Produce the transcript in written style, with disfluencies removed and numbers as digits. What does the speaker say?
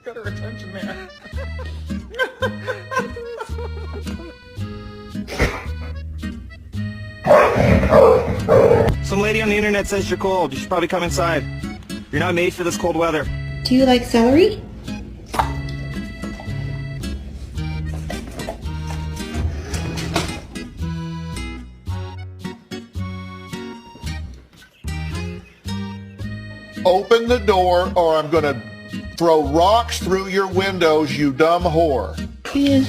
Got her attention there. Some lady on the internet says you're cold. You should probably come inside. You're not made for this cold weather. Do you like celery? Open the door or I'm gonna throw rocks through your windows, you dumb whore. Yes.